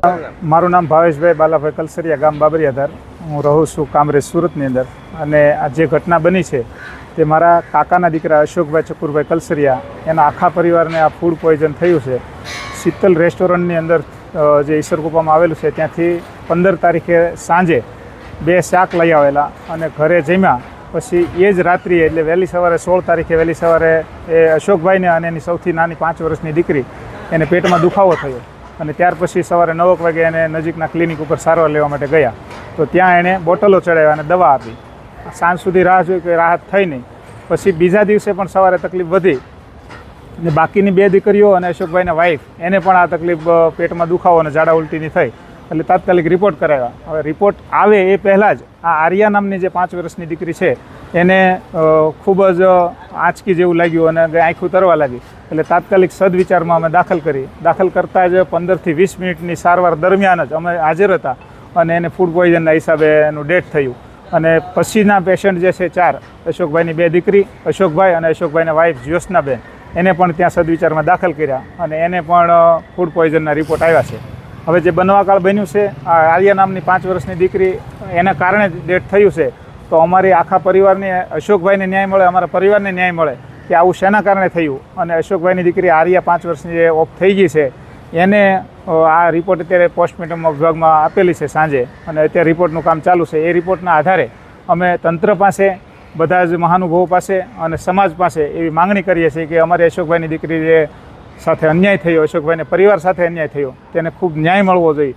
મારું નામ ભાવેશભાઈ બાલાભાઈ કલસરિયા, ગામ બાબરિયાધાર. હું રહું છું કામરેજ, સુરતની અંદર. અને આ જે ઘટના બની છે તે મારા કાકાના દીકરા અશોકભાઈ ચકુરભાઈ કલસરિયા, એના આખા પરિવારને આ ફૂડ પોઈઝન થયું છે. શીતલ રેસ્ટોરન્ટની અંદર જે ઈસરકુપામાં આવેલું છે ત્યાંથી 15 તારીખે સાંજે 2 શાક લઈ આવેલા અને ઘરે જમ્યા. પછી એ જ રાત્રિએ એટલે વહેલી સવારે 16 તારીખે વહેલી સવારે એ અશોકભાઈને અને એની સૌથી નાની 5 વર્ષની દીકરી એને પેટમાં દુખાવો થયો અને ત્યાર પછી સવારે 9 વાગે એને નજીકના ક્લિનિક ઉપર સારવાર લેવા માટે ગયા. તો ત્યાં એણે બોટલો ચડાવ્યા અને દવા આપી. સાંજ સુધી રાહ જોઈ કે રાહત થઈ નહીં. પછી બીજા દિવસે પણ સવારે તકલીફ વધી અને બાકીની 2 દીકરીઓ અને અશોકભાઈના વાઈફ એને પણ આ તકલીફ પેટમાં દુખાવો અને ઝાડા ઉલટીની થઈ. એટલે તાત્કાલિક રિપોર્ટ કરાવ્યા. હવે રિપોર્ટ આવે એ પહેલાં જ આ આર્યા નામની જે 5 વર્ષની દીકરી છે એને ખૂબ જ આંચકી જેવું લાગ્યું અને આંખું તરવા લાગી. એટલે તાત્કાલિક સદવિચારમાં અમે દાખલ કરી. દાખલ કરતાં જ 15 થી 20 મિનિટની સારવાર દરમિયાન જ અમે હાજર હતા અને એને ફૂડ પોઈઝનના હિસાબે એનું ડેથ થયું. અને પછીના પેશન્ટ જે છે 4, અશોકભાઈની 2 દીકરી અશોકભાઈ અને અશોકભાઈના વાઈફ જ્યોત્સનાબેન, એને પણ ત્યાં સદવિચારમાં દાખલ કર્યા અને એને પણ ફૂડ પોઈઝનના રિપોર્ટ આવ્યા છે. હવે જે બનવાકાળ બન્યું છે આ આર્યા નામની 5 વર્ષની દીકરી એના કારણે જ ડેથ થયું છે. તો અમારી આખા પરિવારને, અશોકભાઈને ન્યાય મળે, અમારા પરિવારને ન્યાય મળે કે આવું શેના કારણે થયું. અને અશોકભાઈની દીકરી આર્યા 5 વર્ષની જે ઓફ થઈ ગઈ છે એને આ રિપોર્ટ અત્યારે પોસ્ટમોર્ટમ વિભાગમાં આપેલી છે સાંજે અને અત્યારે રિપોર્ટનું કામ ચાલુ છે. એ રિપોર્ટના આધારે અમે તંત્ર પાસે, બધા જ મહાનુભાવો પાસે અને સમાજ પાસે એવી માંગણી કરીએ છીએ કે અમારી અશોકભાઈની દીકરી જે સાથે અન્યાય થયો, અશોકભાઈને પરિવાર સાથે અન્યાય થયો, તેને ખૂબ ન્યાય મળવો જોઈએ.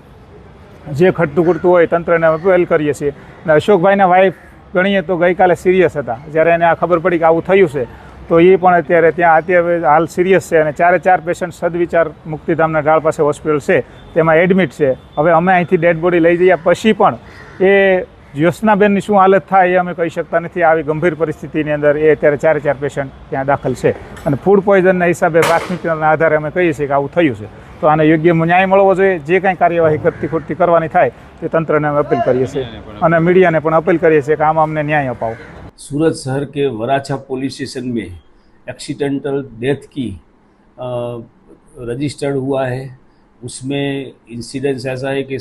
જે ખટતું ખૂટતું હોય તંત્રને અપીલ કરીએ છીએ. અને અશોકભાઈના વાઈફ ગણીએ તો ગઈકાલે સિરિયસ હતા. જ્યારે એને આ ખબર પડી કે આવું થયું છે તો એ પણ અત્યારે હાલ સિરિયસ છે અને 4 પેશન્ટ સદવિચાર મુક્તિધામના ઢાળ પાસે હોસ્પિટલ છે તેમાં એડમિટ છે. હવે અમે અહીંથી ડેડ બોડી લઈ જઈએ પછી પણ એ જ્યોત્સનાબેનની શું હાલત થાય એ અમે કહી શકતા નથી. આવી ગંભીર પરિસ્થિતિની અંદર એ અત્યારે 4 પેશન્ટ ત્યાં દાખલ છે અને ફૂડ પોઈઝનના હિસાબે પ્રાથમિકતાના આધારે અમે કહીએ છીએ કે આવું થયું છે. તો આને યોગ્ય ન્યાય મળવો જોઈએ. જે કાંઈ કાર્યવાહી ખોટી ખોટી કરવાની થાય તે તંત્રને અમે અપીલ કરીએ છીએ અને મીડિયાને પણ અપીલ કરીએ છીએ કે આમાં અમને न्याय अपाओ। सूरत शहर के वराछा पुलिस स्टेशन में एक्सीडेंटल डेथ की रजिस्टर्ड हुआ है। उसमें इंसिडेंस ऐसा है कि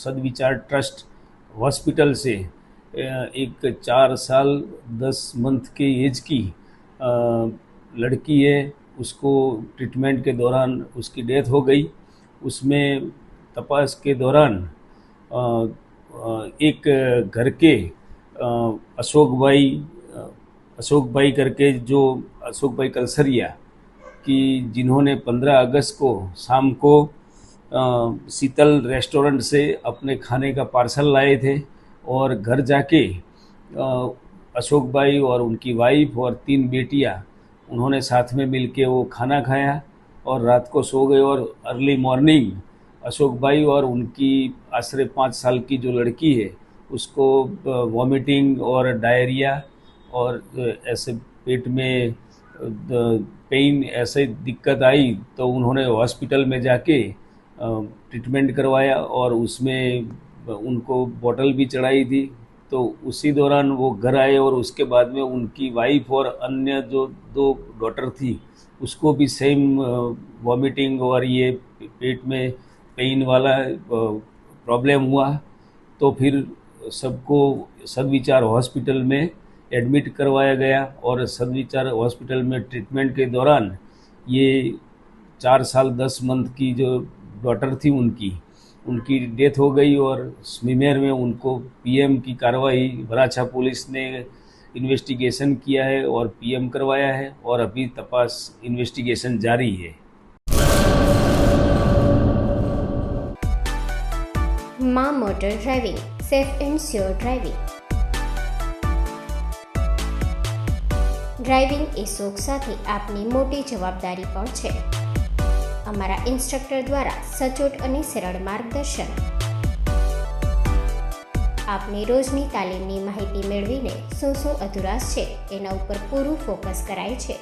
सदविचार ट्रस्ट हॉस्पिटल से एक 4 साल 10 मंथ के एज की लड़की है, उसको ट्रीटमेंट के दौरान उसकी डेथ हो गई। उसमें तपास के दौरान एक घर के अशोक भाई करके जो अशोक भाई कलसरिया कि जिन्होंने 15 अगस्त को शाम को शीतल रेस्टोरेंट से अपने खाने का पार्सल लाए थे और घर जाके अशोक भाई और उनकी वाइफ और 3 बेटियां उन्होंने साथ में मिलके वो खाना खाया और रात को सो गए। और अर्ली मॉर्निंग अशोक भाई और उनकी आश्रय 5 साल की जो लड़की है उसको वॉमिटिंग और डायरिया और ऐसे पेट में पेन ऐसे दिक्कत आई तो उन्होंने हॉस्पिटल में जाके ट्रीटमेंट करवाया और उसमें उनको बोतल भी चढ़ाई थी। तो उसी दौरान वो घर आए और उसके बाद में उनकी वाइफ और अन्य जो 2 डॉटर थी उसको भी सेम वॉमिटिंग और ये पेट में पेन वाला प्रॉब्लम हुआ। तो फिर सबको सदविचार हॉस्पिटल में एडमिट करवाया गया और सदविचार हॉस्पिटल में ट्रीटमेंट के दौरान ये 4 साल 10 मंथ की जो डॉटर थी उनकी डेथ हो गई। और स्मीमेर में उनको पीएम की कार्रवाई वराछा पुलिस ने इन्वेस्टिगेशन किया है और पीएम करवाया है और अभी तपास इन्वेस्टिगेशन जारी है। मां motor driving, safe and sure driving. Driving એ શોખ સાથે આપની મોટી જવાબદારી પણ છે। અમારા ઇન્સ્ટ્રક્ટર દ્વારા સચોટ અને સરળ માર્ગદર્શન આપની રોજની તાલીમની માહિતી મેળવીને શું અધુરાશ છે એના ઉપર પૂરું ફોકસ કરાય છે।